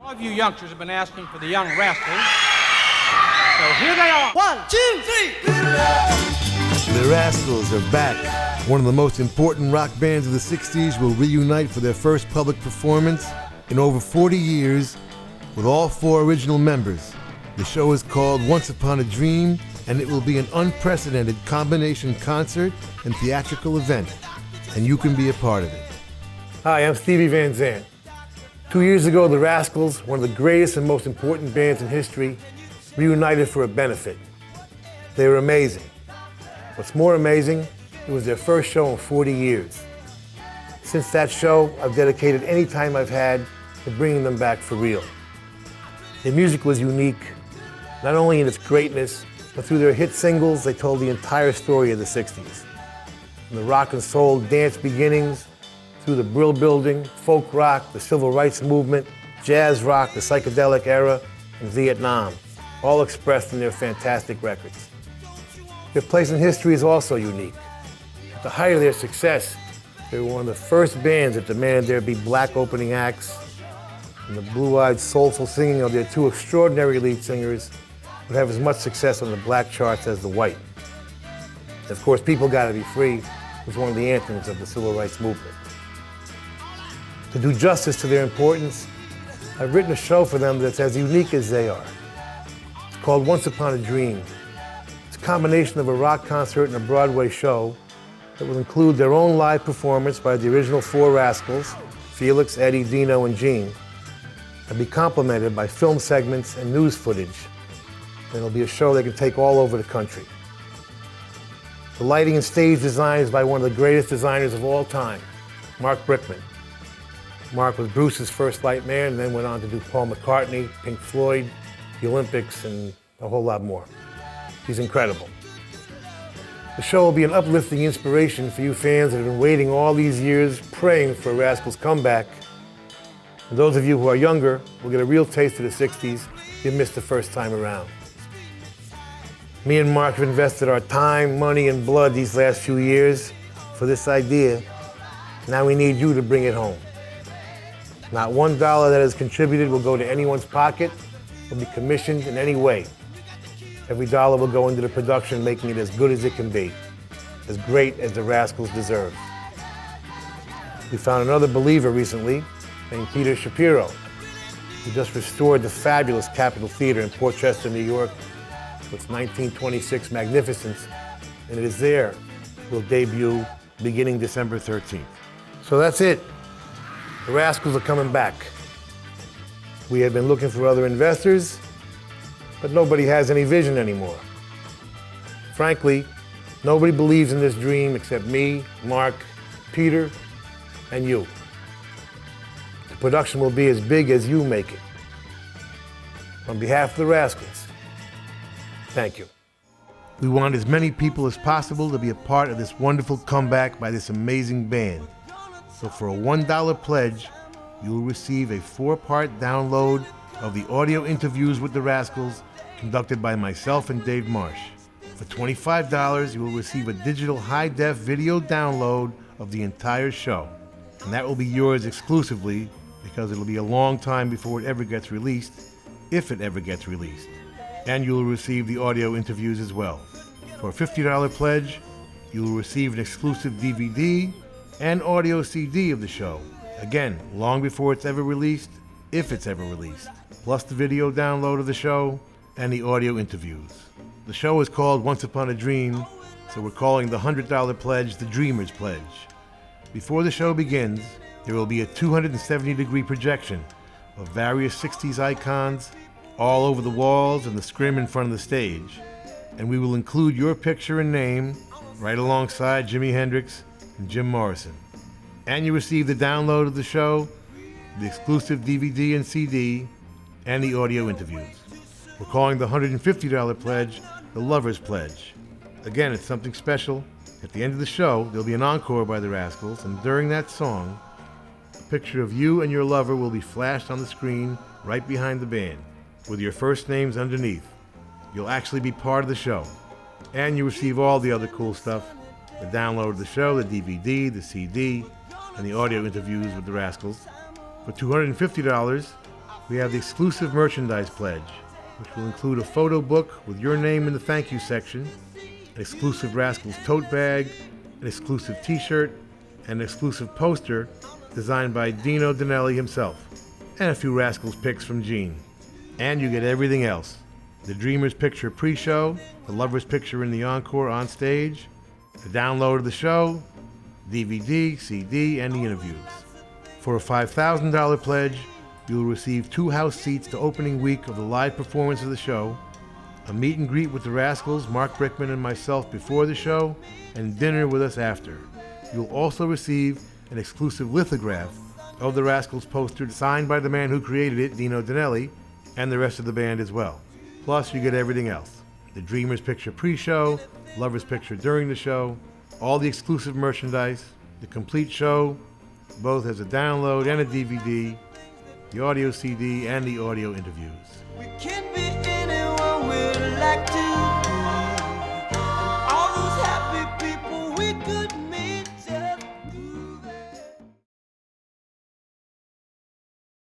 All of you youngsters have been asking for the Young Rascals, so here they are. 1, 2, 3. The Rascals are back. One of the most important rock bands of the 60s will reunite for their first public performance in over 40 years with all 4 original members. The show is called Once Upon a Dream, and it will be an unprecedented combination concert and theatrical event, and you can be a part of it. Hi, I'm Steven Van Zandt. 2 years ago, the Rascals, one of the greatest and most important bands in history, reunited for a benefit. They were amazing. What's more amazing, it was their first show in 40 years. Since that show, I've dedicated any time I've had to bringing them back for real. Their music was unique, not only in its greatness, but through their hit singles, they told the entire story of the 60s. From the rock and soul dance beginnings, through the brill building, folk rock, the civil rights movement, jazz rock, the psychedelic era, and Vietnam, all expressed in their fantastic records. Their place in history is also unique. At the height of their success, they were one of the first bands that demanded there be black opening acts, and the blue-eyed, soulful singing of their 2 extraordinary lead singers would have as much success on the black charts as the white. And of course, People Gotta Be Free was one of the anthems of the civil rights movement. To do justice to their importance, I've written a show for them that's as unique as they are. It's called Once Upon a Dream. It's a combination of a rock concert and a Broadway show that will include their own live performance by the original 4 Rascals, Felix, Eddie, Dino, and Gene, and be complemented by film segments and news footage. And it'll be a show they can take all over the country. The lighting and stage design is by one of the greatest designers of all time, Marc Brickman. Marc was Bruce's first light man and then went on to do Paul McCartney, Pink Floyd, the Olympics, and a whole lot more. He's incredible. The show will be an uplifting inspiration for you fans that have been waiting all these years, praying for a Rascals comeback. And those of you who are younger will get a real taste of the 60s you missed the first time around. Me and Marc have invested our time, money, and blood these last few years for this idea. Now we need you to bring it home. Not $1 that is contributed will go to anyone's pocket or be commissioned in any way. Every dollar will go into the production, making it as good as it can be, as great as the Rascals deserve. We found another believer recently named Peter Shapiro, who just restored the fabulous Capitol Theater in Port Chester, New York, to its 1926 magnificence, and it is there will debut beginning December 13th. So that's it. The Rascals are coming back. We have been looking for other investors, but nobody has any vision anymore. Frankly, nobody believes in this dream except me, Marc, Peter, and you. The production will be as big as you make it. On behalf of the Rascals, thank you. We want as many people as possible to be a part of this wonderful comeback by this amazing band. So for a $1 pledge, you will receive a 4-part download of the audio interviews with the Rascals conducted by myself and Dave Marsh. For $25, you will receive a digital high-def video download of the entire show. And that will be yours exclusively because it'll be a long time before it ever gets released, if it ever gets released. And you will receive the audio interviews as well. For a $50 pledge, you will receive an exclusive DVD and audio CD of the show. Again, long before it's ever released, if it's ever released. Plus the video download of the show and the audio interviews. The show is called Once Upon a Dream, so we're calling the $100 pledge the Dreamer's Pledge. Before the show begins, there will be a 270-degree projection of various 60s icons all over the walls and the scrim in front of the stage. And we will include your picture and name right alongside Jimi Hendrix and Jim Morrison. And you receive the download of the show, the exclusive DVD and CD, and the audio interviews. We're calling the $150 pledge the Lover's Pledge. Again, it's something special. At the end of the show, there'll be an encore by the Rascals, and during that song, a picture of you and your lover will be flashed on the screen right behind the band, with your first names underneath. You'll actually be part of the show. And you receive all the other cool stuff, the download of the show, the DVD, the CD, and the audio interviews with the Rascals. For $250, We have the exclusive merchandise pledge, which will include a photo book with your name in the thank you section, an exclusive Rascals tote bag, an exclusive t-shirt, and an exclusive poster designed by Dino Danelli himself, and a few Rascals pics from Gene. And you get everything else: the Dreamer's Picture pre-show, the Lover's Picture in the encore on stage, the download of the show, DVD, CD, and the interviews. For a $5,000 pledge, you will receive 2 house seats to opening week of the live performance of the show, a meet and greet with the Rascals, Marc Brickman and myself before the show, and dinner with us after. You'll also receive an exclusive lithograph of the Rascals poster signed by the man who created it, Dino Danelli, and the rest of the band as well. Plus, you get everything else: the Dreamer's Picture pre-show, Lover's Picture during the show, all the exclusive merchandise, the complete show, both as a download and a DVD, the audio CD, and the audio interviews. We can be anyone we'd like to